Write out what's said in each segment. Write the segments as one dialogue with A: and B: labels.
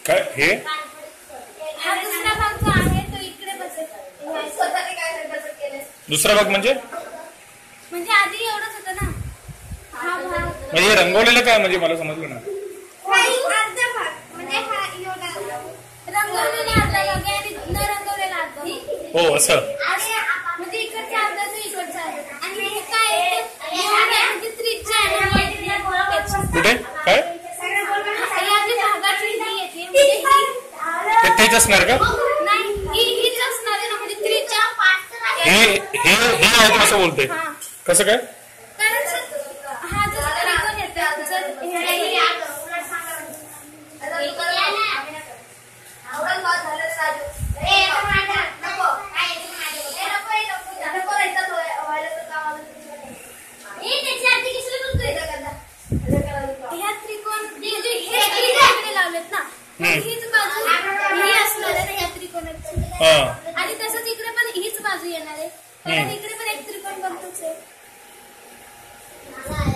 A: काय हे दुसरा भाग म्हणजे
B: आधी एवढंच होतं ना.
A: म्हणजे रंगवलेलं काय म्हणजे मला समजलं ना. हो असं
B: म्हणजे इकडच्या अर्धाचं इकडचं अर्ध आणि हे काय म्हणजे त्रिज्या आहे.
A: कुठे काय तेच असणार का.
B: नाही हीच असणार आहे ना म्हणजे त्रिज्या
A: हे हे हे आहे असं बोलते. कसं काय
B: कारण हा जो त्रिकोण येतो ह्या त्रिकोण हे लावलेत ना हीच बाजू ही असणार आहे ह्या त्रिकोणाची आणि तसंच इकडे पण हीच बाजू येणार आहे कारण इकडे पण एक त्रिकोण बनतोच आहे.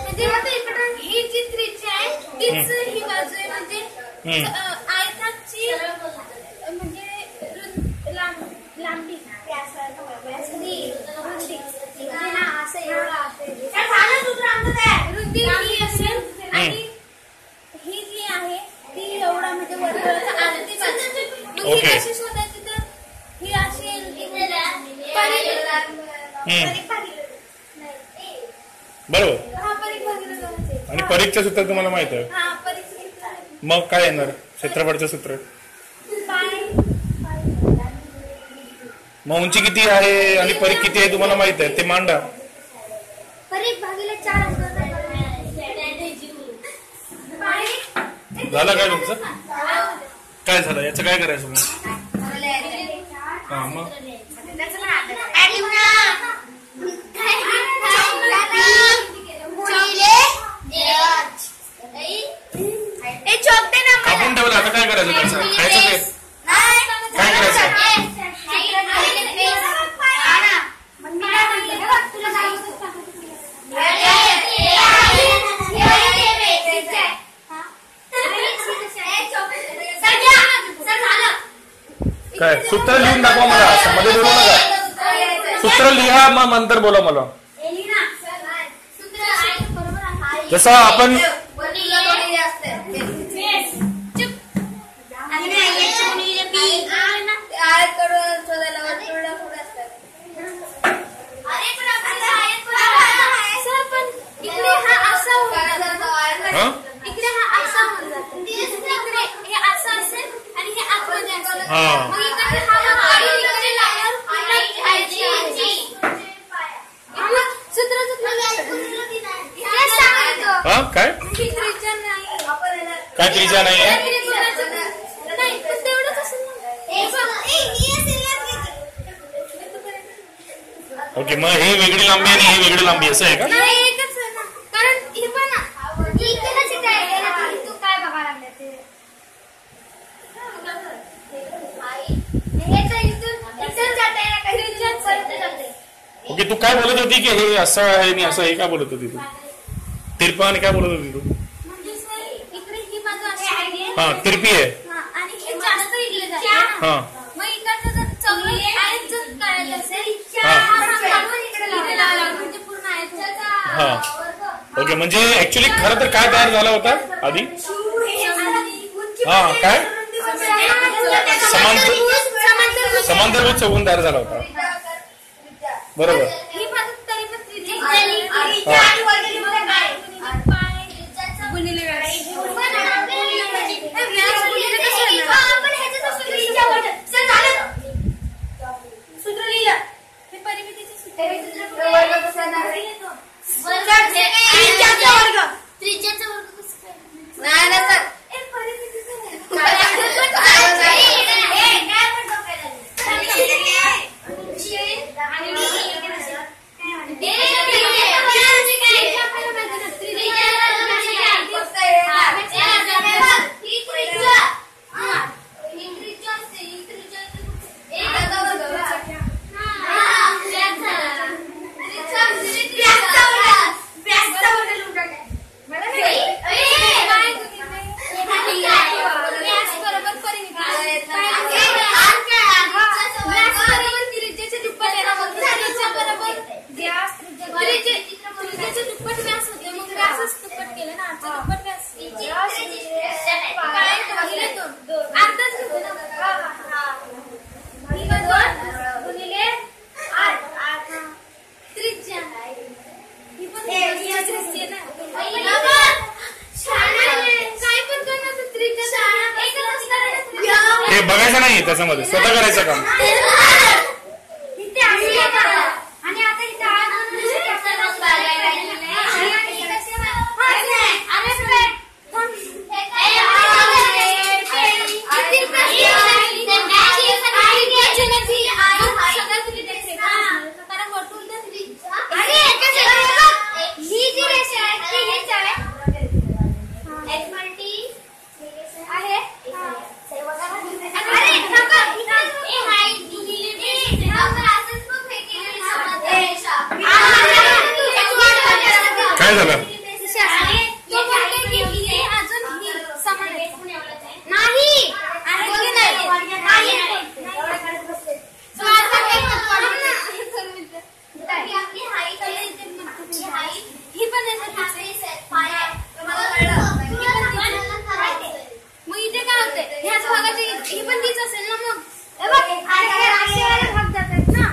B: इकडे ही जी त्रिज्या आहे तीच ही बाजू आहे म्हणजे आयताची म्हणजे लांबी रुंदी ही असेल आणि ही जी आहे ती एवढा म्हणजे वर्तुळाचा अर्धी बाजू ही कशी शोधायची तर ही अशी
A: बरोबर. आणि परीक्षेचं सूत्र तुम्हाला माहित आहे. मग काय येणार क्षेत्रफळचं सूत्र. मग उंची किती आहे आणि परीख किती आहे तुम्हाला माहित आहे ते मांडा. झालं काय तुमचं काय झालं याचं काय करायचं मग. हा मग कापून ठेवलं आता काय करायचं त्याचं खायचं ते काय करायचं. काय सूत्र लिहून दाखवा मला मध्ये बोलू नका. सूत्र लिहा मग नंतर बोला मला. जसं आपण काय काय त्रिज्या नाही आहे. ओके मग हे वेगळी लांबी आणि हे वेगळी लांबी असं आहे का. ओके तू काय बोलत होती की हे असं आहे आणि असं आहे काय बोलत होती तू. तिरपा आणि काय बोलत होती तू. हा तिरपी आहे. हा हा ओके म्हणजे ऍक्च्युली खरं तर काय तयार झाला होता आधी. हा काय समांतरभूत चौकोन तयार झाला होता बरोबर. कशामध्ये स्वतः करायचं काम.
B: आणि आता
A: काय झालं.
B: मग इथे काय होतंय ह्याच भागाची ही पण तीच असेल ना. मग भाग जातात ना.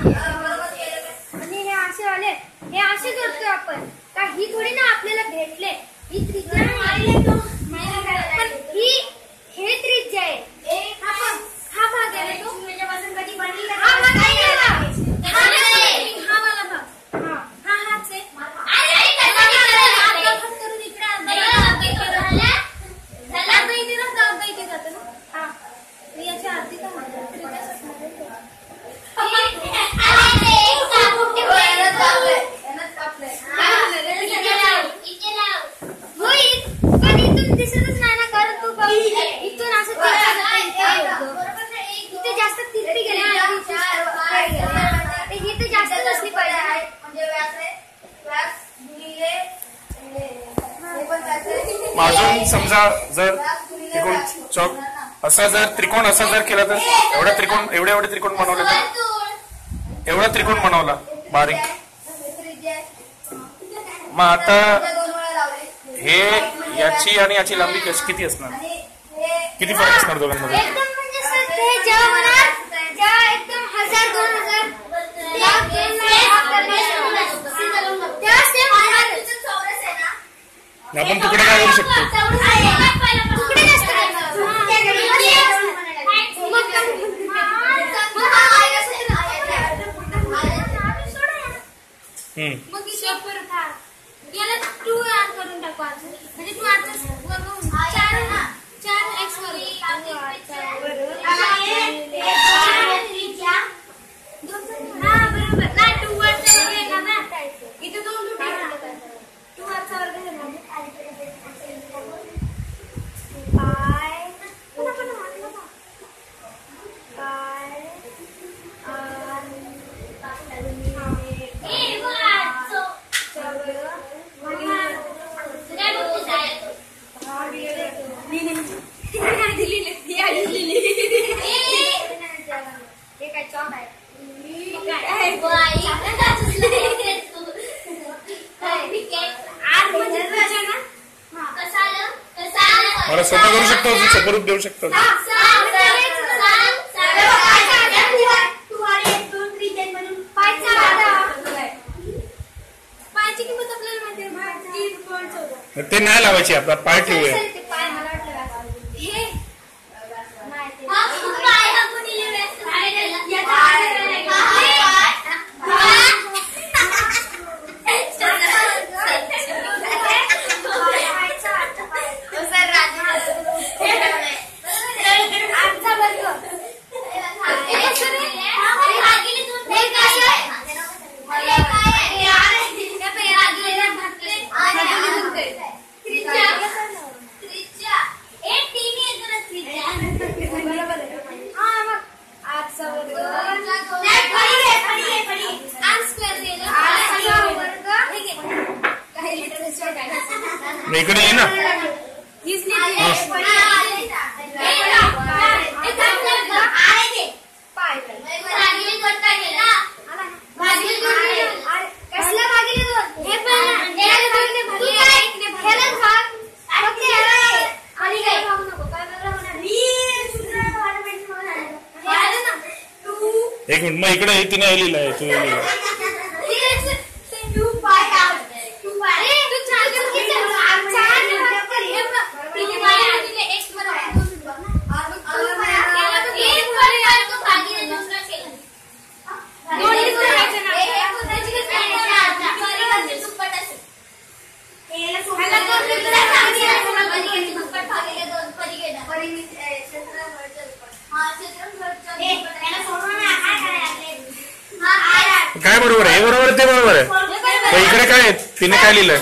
B: आणि हे असेवाले हे असे करतोय आपण का ही थोडी ना आपल्याला भेटले. ही त्रिज्या पण ही हे त्रिज्या आहे. हा भाग आहे तो कधी बनली हा भाग आहे हा वाला भाग हा हाच आहे. याच्या आधी का पण इथून दिसतच नाही ना. कारण तू इथून असं इथे जास्त तिरपी गेली इथे जास्त नसली पाहिजे.
A: अजून समजा जर त्रिकोण चौक असा जर त्रिकोण असा जर केला तर एवढे त्रिकोण बनवले तर एवढा त्रिकोण बनवला बारीक. मग आता हे याची आणि याची लांबी किती असणार. किती फरक असणार दोघांमध्ये.
B: एकदम
A: आपण तुकडे काय करू शकतो.
B: मग याला 2 करून टाकू म्हणजे 2 4x बरोबर नाही 2 वरचा वर्ग ना इथे 2 2 वरचा वर्ग
A: मला स्वतः करू शकतो स्वरूप देऊ शकतो.
B: पायची किंमत आपल्याला माहिती आहे.
A: ते नाही लावायची आपला पाय ठेवूया. इकडे ये ना. एक मिनिट मग इकडे तिने लिहिलं आहे तू काय बरोबर आहे? हे बरोबर आहे, ते बरोबर आहे. तर इकडे काय आहे? तिने काय लिहिलंय?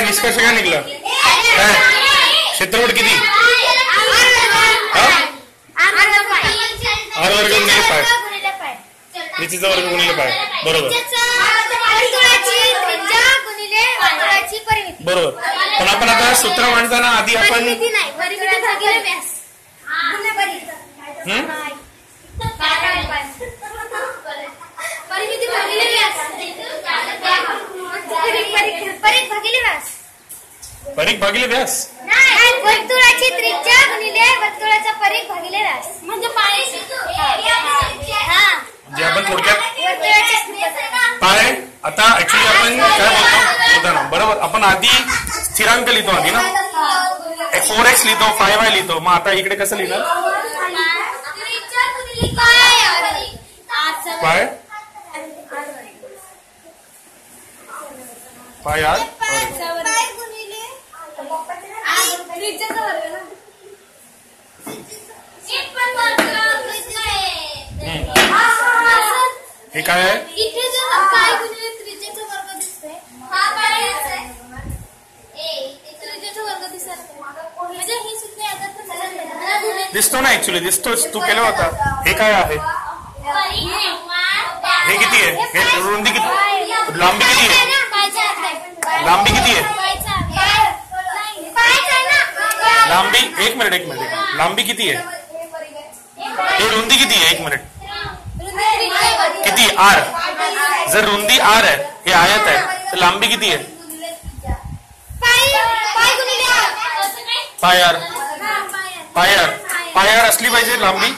A: निष्कर्ष काय निघला? काय क्षेत्रफळ किती? आर वर्ग गुणिले पाय, त्रिज्येचा वर्ग गुणिले पाय. बरोबर बरोबर. पण आपण आता सूत्र मांडताना आधी आपण परिघ भागिले व्यास,
B: वर्तुळाची त्रिज्या गुणिले वर्तुळाचा परिघ भागिले व्यास म्हणजे पाय.
A: जे आपण थोडक्यात पाय. आता ऍक्च्युली आपण काय बोलतो उदाहरण बरोबर. आपण आधी स्थिरांक लिहितो आधी ना, 4x लिहितो, 5y लिहितो. मग आता इकडे कसं लिहिणार? पाय पाय आर हे काय आहे?
B: इथे जो पाय गुणिले त्रिज्येचा वर्ग दिसतोय हा पाय आहे. त्रिज्येचा वर्ग दिसत म्हणजे हे सुद्धा याच्यात
A: दिसतो ना, ऍक्च्युली दिसतोच. तू केलं होता. हे काय आहे? हे किती आहे? हे रुंदी किती? लांबी किती आहे? लांबी किती आहे? लांबी एक मिनिट लांबी किती आहे? हे रुंदी किती आहे? एक मिनिट. किती? आर. जर रुंदी आर आहे, हे आयत आहे, तर लांबी किती आहे? पाय आर. पाय आर. पाय आर असली पाहिजे लांबी,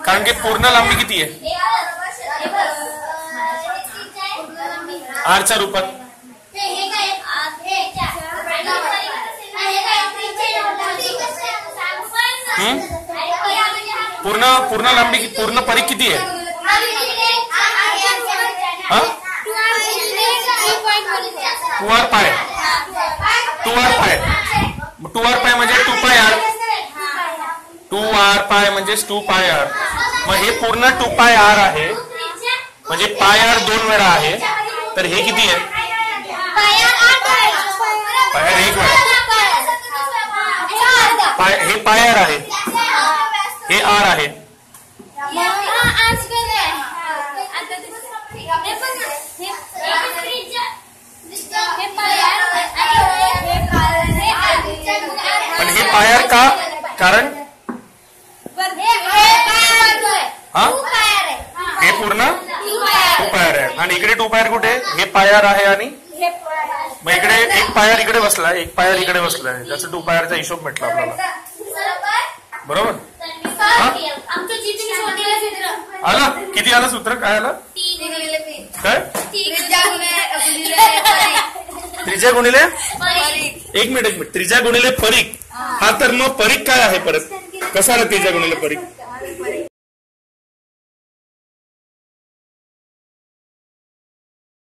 A: कारण की पूर्ण लांबी किती आहे? आरच्या रूपात. पूर्ण लांबी, पूर्ण परिघ किती आहे? 2r पाय 2r पाय 2r पाय म्हणजे 2 पाय r 2r पाय म्हणजे 2 पाय r. मग हे पूर्ण 2 पाय r आहे म्हणजे पाय r 2 वेळा आहे. तर हे किती आहे? पाय r 1 वेळा. हे पाय r आहे, हे r आहे. पण हे पाय r का? कारण हा हे पूर्ण 2 पाय r आहे आणि इकडे 2 पाय r कुठे? हे पाय r आहे आणि मग इकडे एक पाय r इकडे बसलाय, एक पाय r इकडे बसलाय. त्याचा 2 पाय r चा हिशोब भेटला आपल्याला. बरोबर. आला किती आलं सूत्र? काय आलं? काय? त्रिज्या गुणिले एक मिनिट त्रिज्या गुणिले परीख. हा तर मग परीख काय आहे परत? कसा आला त्रिज्या गुणिले परीख?